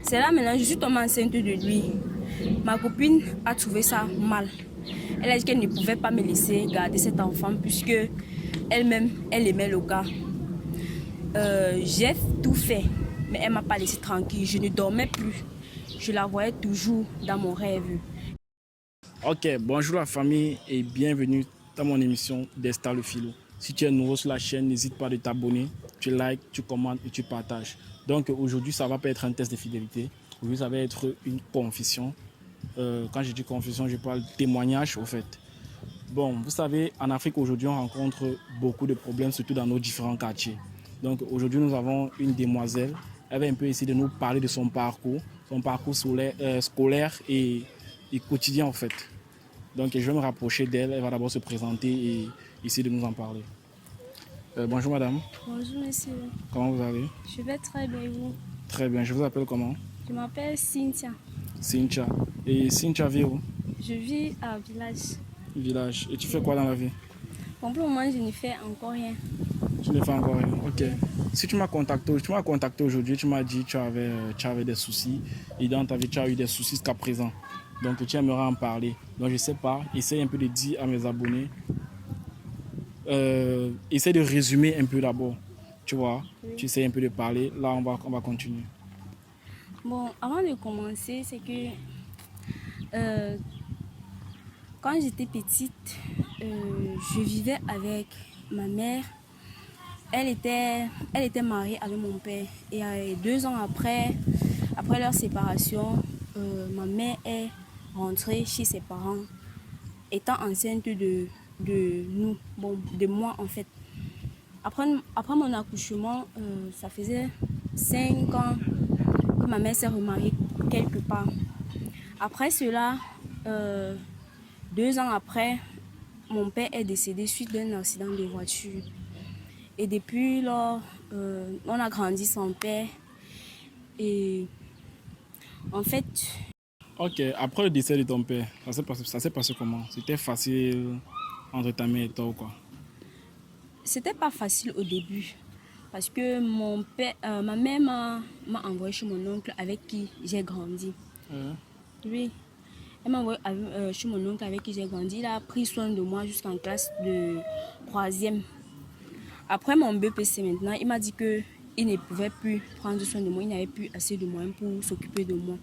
C'est là maintenant, je suis tombée enceinte de lui. Ma copine a trouvé ça mal. Elle a dit qu'elle ne pouvait pas me laisser garder cet enfant puisque elle-même, elle aimait le gars. J'ai tout fait, mais elle ne m'a pas laissé tranquille. Je ne dormais plus. Je la voyais toujours dans mon rêve. Ok, bonjour la famille et bienvenue dans mon émission Destin le Philo. Si tu es nouveau sur la chaîne, n'hésite pas de t'abonner, tu likes, tu commentes et tu partages. Donc aujourd'hui, ça va pas être un test de fidélité. Aujourd'hui, ça va être une confession. Quand je dis confession, je parle témoignage au fait. Bon, vous savez, en Afrique aujourd'hui, on rencontre beaucoup de problèmes, surtout dans nos différents quartiers. Donc aujourd'hui, nous avons une demoiselle. Elle va un peu essayer de nous parler de son parcours scolaire et quotidien en fait. Donc je vais me rapprocher d'elle. Elle va d'abord se présenter et essayer de nous en parler. Bonjour madame. Bonjour monsieur. Comment vous allez? Je vais très bien et vous? Très bien. Je vous appelle comment? Je m'appelle Cynthia. Cynthia. Et Cynthia vit où? Je vis à village. Village. Et tu fais quoi dans la vie? Bon, pour le moment, je ne fais encore rien. Tu ne fais encore rien. Ok. Si tu m'as contacté aujourd'hui, tu m'as dit que tu avais des soucis. Et dans ta vie, tu as eu des soucis jusqu'à présent. Donc tu aimerais en parler. Donc je ne sais pas. Essaye un peu de dire à mes abonnés. Essaye de résumer un peu d'abord. Tu vois, Oui. tu essaies un peu de parler. Là, on va continuer. Bon, avant de commencer, c'est que euh, quand j'étais petite, je vivais avec ma mère. Elle était mariée avec mon père. Et 2 ans après leur séparation, ma mère est rentrée chez ses parents, étant enceinte de nous, bon, de moi en fait. Après mon accouchement, ça faisait 5 ans que ma mère s'est remariée quelque part. Après cela, 2 ans après, mon père est décédé suite d'un accident de voiture. Et depuis lors, on a grandi sans père. Et en fait, Ok, après le décès de ton père, ça s'est passé comment? C'était facile entre ta mère et toi ou quoi? c'était pas facile au début. Parce que ma mère m'a envoyé chez mon oncle avec qui j'ai grandi. Euh, Oui, elle m'a envoyé chez mon oncle avec qui j'ai grandi. Il a pris soin de moi jusqu'en classe de 3e. Après mon BPC maintenant, il m'a dit que il ne pouvait plus prendre soin de moi. Il n'avait plus assez de moyens pour s'occuper de moi.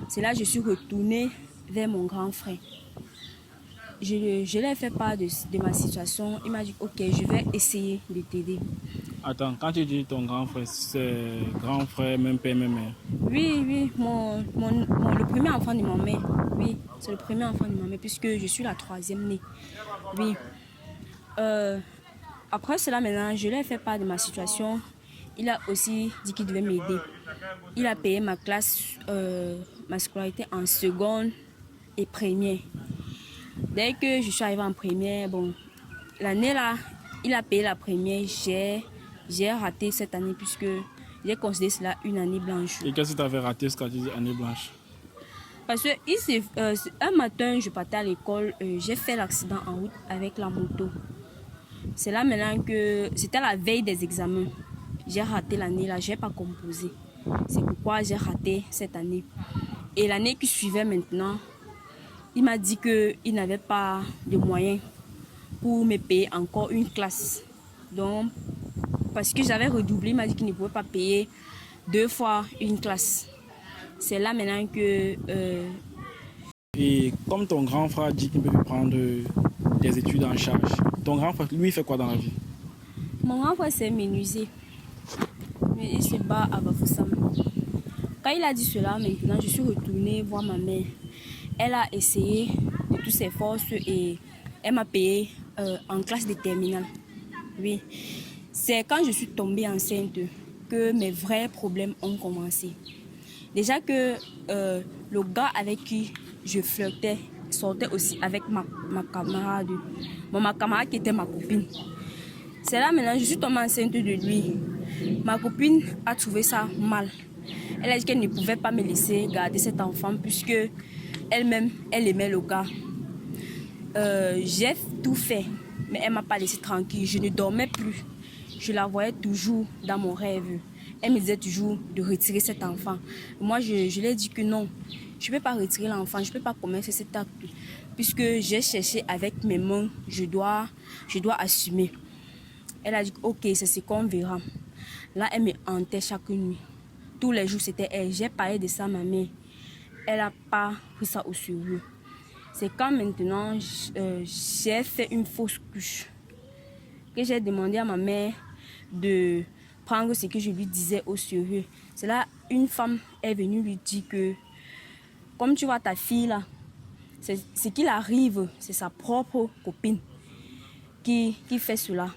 C'est là que je suis retournée vers mon grand frère. Je lui ai fait part de ma situation. Il m'a dit, ok, je vais essayer de t'aider. Attends, quand tu dis ton grand frère, c'est grand frère, même père, même mère. Oui, oui, le premier enfant de ma mère. Oui, c'est le premier enfant de ma mère puisque je suis la 3e née. Oui. Après cela, maintenant, je lui ai fait part de ma situation. Il a aussi dit qu'il devait m'aider. Il a payé ma classe, ma scolarité en seconde et première. Dès que je suis arrivée en première, bon, l'année là, il a payé la première. J'ai raté cette année puisque j'ai considéré cela une année blanche. Et qu'est-ce que tu avais raté ce quand tu dis année blanche? Parce que un matin, je partais à l'école, j'ai fait l'accident en route avec la moto. C'est là maintenant que c'était la veille des examens. J'ai raté l'année là, j'ai pas composé. C'est pourquoi j'ai raté cette année. Et l'année qui suivait maintenant, il m'a dit qu'il n'avait pas de moyens pour me payer encore une classe. Donc, parce que j'avais redoublé, il m'a dit qu'il ne pouvait pas payer 2 fois une classe. C'est là maintenant que... Et comme ton grand frère dit qu'il peut prendre des études en charge, ton grand frère, lui, il fait quoi dans la vie? mon grand frère s'est menuisier. Mais il se bat à Bafoussam. Quand il a dit cela, maintenant, je suis retournée voir ma mère. Elle a essayé de toutes ses forces et elle m'a payé en classe de terminale. Oui. C'est quand je suis tombée enceinte que mes vrais problèmes ont commencé. Déjà que le gars avec qui je flirtais sortait aussi avec ma camarade. Ma camarade qui était ma copine. C'est là maintenant, je suis tombée enceinte de lui. Ma copine a trouvé ça mal. Elle a dit qu'elle ne pouvait pas me laisser garder cet enfant puisque elle-même, elle aimait le gars. J'ai tout fait, mais elle ne m'a pas laissé tranquille. Je ne dormais plus. Je la voyais toujours dans mon rêve. elle me disait toujours de retirer cet enfant. Moi, je lui ai dit que non, je ne peux pas retirer l'enfant, je ne peux pas commettre cet acte. Puisque j'ai cherché avec mes mains, je dois assumer. Elle a dit, ok, c'est ce qu'on verra. Là, elle me hantait chaque nuit. Tous les jours, c'était elle. J'ai parlé de ça à ma mère. Elle n'a pas pris ça au sérieux. C'est quand maintenant, j'ai fait une fausse couche que j'ai demandé à ma mère de prendre ce que je lui disais au sérieux. C'est là, une femme est venue lui dire que, comme tu vois ta fille là, ce qu'il arrive, c'est sa propre copine qui fait cela.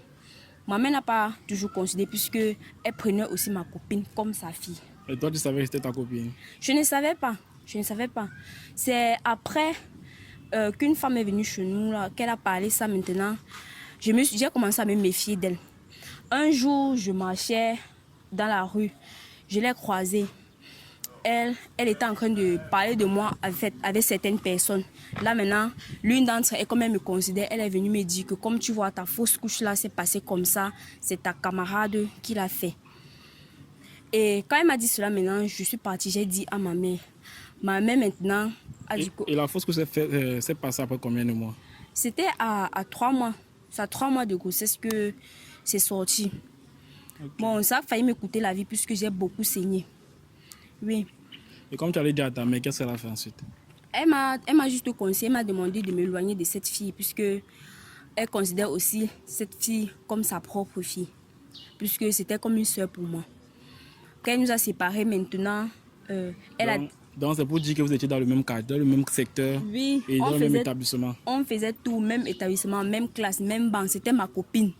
Ma mère n'a pas toujours considéré puisque elle prenait aussi ma copine comme sa fille. Et toi, tu savais que c'était ta copine? Je ne savais pas. C'est après qu'une femme est venue chez nous, là, qu'elle a parlé ça maintenant. J'ai commencé à me méfier d'elle. Un jour, je marchais dans la rue. Je l'ai croisée. Elle était en train de parler de moi avec certaines personnes. Là maintenant, l'une d'entre elles, comme elle me considère, elle est venue me dire que comme tu vois, ta fausse couche là s'est passée comme ça, c'est ta camarade qui l'a fait. Et quand elle m'a dit cela maintenant, je suis partie, j'ai dit à ma mère. Ma mère maintenant a dit que... Et la fausse couche s'est passée après combien de mois? C'était à 3 mois. C'est à 3 mois de grossesse que c'est sorti. Okay. Bon, ça a failli me coûter la vie puisque j'ai beaucoup saigné. Oui. Et comme tu allais dire à ta mère, qu'est-ce qu'elle a fait ensuite? Elle m'a juste conseillé, elle m'a demandé de m'éloigner de cette fille puisque elle considère aussi cette fille comme sa propre fille. Puisque c'était comme une soeur pour moi. Quand elle nous a séparés maintenant, Donc c'est pour dire que vous étiez dans le même cadre, dans le même secteur, oui, et dans le même établissement. On faisait tout, même établissement, même classe, même banque. C'était ma copine.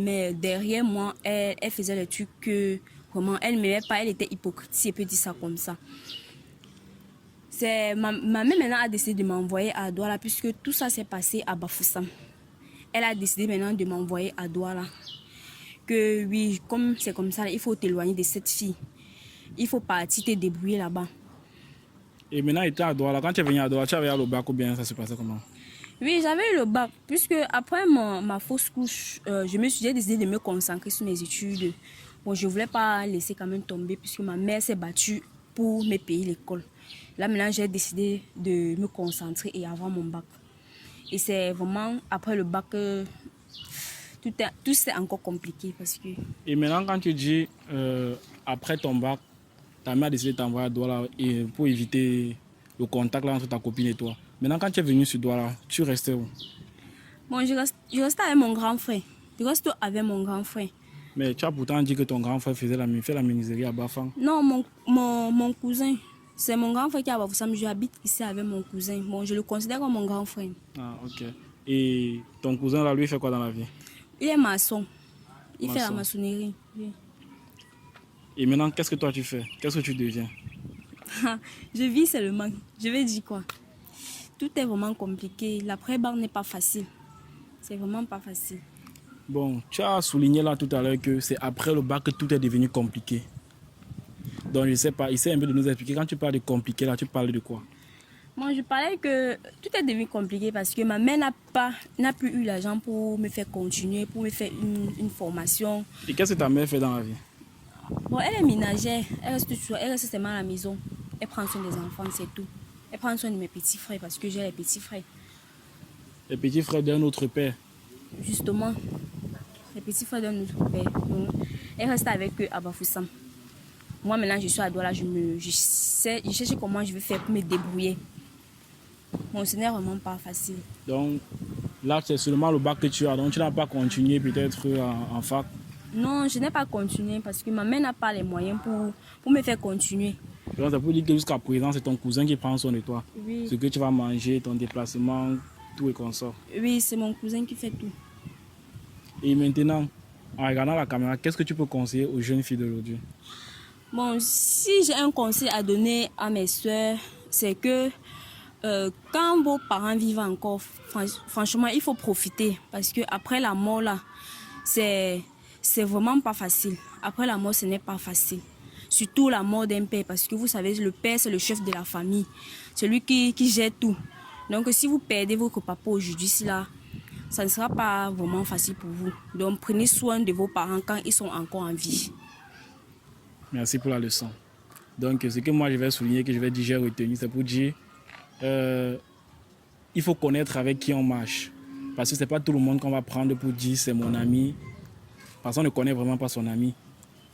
Mais derrière moi, elle faisait le truc que vraiment, elle ne m'aimait pas, elle était hypocrite, si elle peut dire ça comme ça. Ma mère maintenant a décidé de m'envoyer à Douala puisque tout ça s'est passé à Bafoussam. Elle a décidé maintenant de m'envoyer à Douala. Que oui, comme c'est comme ça, il faut t'éloigner de cette fille. Il faut partir te débrouiller là-bas. Et maintenant, tu es à Douala. Quand tu es venu à Douala, tu avais le bac ou bien ça se passait comment? Oui, j'avais eu le bac. Puisque après ma fausse couche, j'ai décidé de me concentrer sur mes études. Bon, je ne voulais pas laisser quand même tomber puisque ma mère s'est battue pour me payer l'école. Là, maintenant, j'ai décidé de me concentrer et avoir mon bac. Et c'est vraiment après le bac que tout c'est encore compliqué. Parce que... Et maintenant, quand tu dis après ton bac, ta mère a décidé de t'envoyer à Douala pour éviter le contact là, entre ta copine et toi. Maintenant, quand tu es venu sur Douala, tu restais où? Bon, je restais avec mon grand frère. Je restais avec mon grand frère. Mais tu as pourtant dit que ton grand frère fait la menuiserie à Bafang. Non, mon cousin. C'est mon grand frère qui est à Bafoussam. J'habite ici avec mon cousin. Bon, je le considère comme mon grand frère. Ah, ok. Et ton cousin là, lui, il fait quoi dans la vie? Il est maçon. Il fait la maçonnerie. Oui. Et maintenant, qu'est-ce que toi tu fais? Qu'est-ce que tu deviens? Je vis seulement. Je vais dire quoi? Tout est vraiment compliqué. L'après-bac n'est pas facile. C'est vraiment pas facile. Bon, tu as souligné là tout à l'heure que c'est après le bac que tout est devenu compliqué. Donc je ne sais pas, essaie un peu de nous expliquer. Quand tu parles de compliqué là, tu parles de quoi? Moi, je parlais que tout est devenu compliqué parce que ma mère n'a plus eu l'argent pour me faire continuer, pour me faire une formation. Et qu'est-ce que ta mère fait dans la vie? Bon, elle est ménagère. Elle reste seulement à la maison. Elle prend soin des enfants, c'est tout. Elle prend soin de mes petits frères parce que j'ai les petits frères. Les petits frères d'un autre père? Justement, les petits frères d'un autre père. Donc, elle reste avec eux à Bafoussam. Moi, maintenant, je suis à Douala. Je cherche comment je vais faire pour me débrouiller. Bon, ce n'est vraiment pas facile. Donc, là, c'est seulement le bac que tu as. Donc, tu n'as pas continué peut-être en fac? Non, je n'ai pas continué parce que ma mère n'a pas les moyens pour me faire continuer. Donc, ça veut dire que jusqu'à présent, c'est ton cousin qui prend soin de toi. Oui. Ce que tu vas manger, ton déplacement, tout et consort. Oui, c'est mon cousin qui fait tout. Et maintenant, en regardant la caméra, qu'est-ce que tu peux conseiller aux jeunes filles d'aujourd'hui? Bon, si j'ai un conseil à donner à mes soeurs, c'est que quand vos parents vivent encore, franchement, il faut profiter. Parce qu'après la mort, là, c'est vraiment pas facile. Après la mort, ce n'est pas facile. Surtout la mort d'un père. Parce que vous savez, le père, c'est le chef de la famille. C'est lui qui gère tout. Donc, si vous perdez votre papa aujourd'hui, là, ça ne sera pas vraiment facile pour vous. Donc, prenez soin de vos parents quand ils sont encore en vie. Merci pour la leçon. Donc, ce que moi je vais souligner, que je vais dire, j'ai retenu, c'est pour dire il faut connaître avec qui on marche. Parce que ce n'est pas tout le monde qu'on va prendre pour dire c'est mon ami. Parce qu'on ne connaît vraiment pas son ami.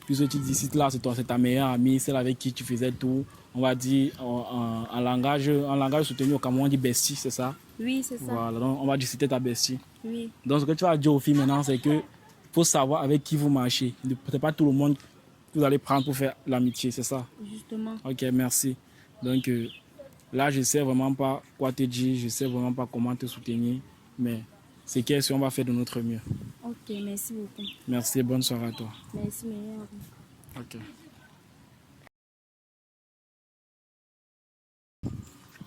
Puisque tu dis, si là c'est ta meilleure amie, celle avec qui tu faisais tout, on va dire en langage soutenu au Cameroun, on dit bestie, c'est ça? Oui, c'est ça. Voilà, donc on va dire c'était ta bestie. Oui. Donc ce que tu vas dire aux filles maintenant, c'est que faut savoir avec qui vous marchez. Ce n'est pas tout le monde que vous allez prendre pour faire l'amitié, c'est ça? Justement. Ok, merci. Donc là, je ne sais vraiment pas quoi te dire, je ne sais vraiment pas comment te soutenir, mais c'est qu'est-ce qu'on va faire de notre mieux. Ok, merci beaucoup. Merci, bonne soirée à toi. Merci, meilleur. Ok.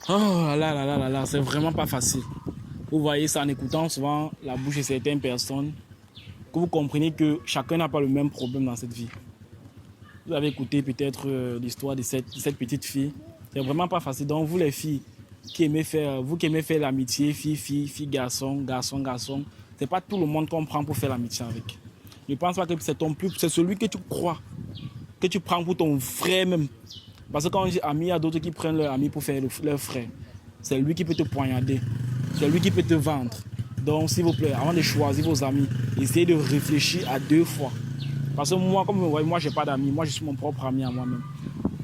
Oh là là là là là, c'est vraiment pas facile. Vous voyez ça en écoutant souvent la bouche de certaines personnes, que vous comprenez que chacun n'a pas le même problème dans cette vie. Vous avez écouté peut-être l'histoire de cette petite fille. C'est vraiment pas facile. Donc vous les filles qui aimez faire l'amitié, fille, garçon, c'est pas tout le monde qu'on prend pour faire l'amitié avec. Je pense pas que c'est celui que tu crois, que tu prends pour ton frère même. Parce que quand on dit ami, il y a d'autres qui prennent leur ami pour faire leur frère. C'est lui qui peut te poignarder. C'est lui qui peut te vendre. Donc, s'il vous plaît, avant de choisir vos amis, essayez de réfléchir à 2 fois. Parce que moi, comme vous voyez, moi, je n'ai pas d'amis. Moi, je suis mon propre ami à moi-même.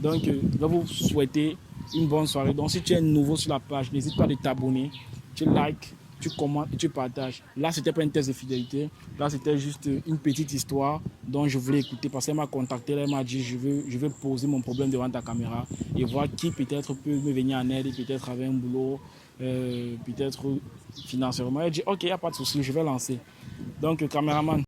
Donc, je vais vous souhaiter une bonne soirée. Donc, si tu es nouveau sur la page, n'hésite pas à t'abonner. Tu likes, tu commentes et tu partages. Là, ce n'était pas une test de fidélité. Là, c'était juste une petite histoire dont je voulais écouter. Parce qu'elle m'a contacté, elle m'a dit, je veux poser mon problème devant ta caméra et voir qui peut-être peut me venir en aide, peut-être avec un boulot, peut-être financièrement. Elle dit, ok, il n'y a pas de souci, je vais lancer. Donc, caméraman.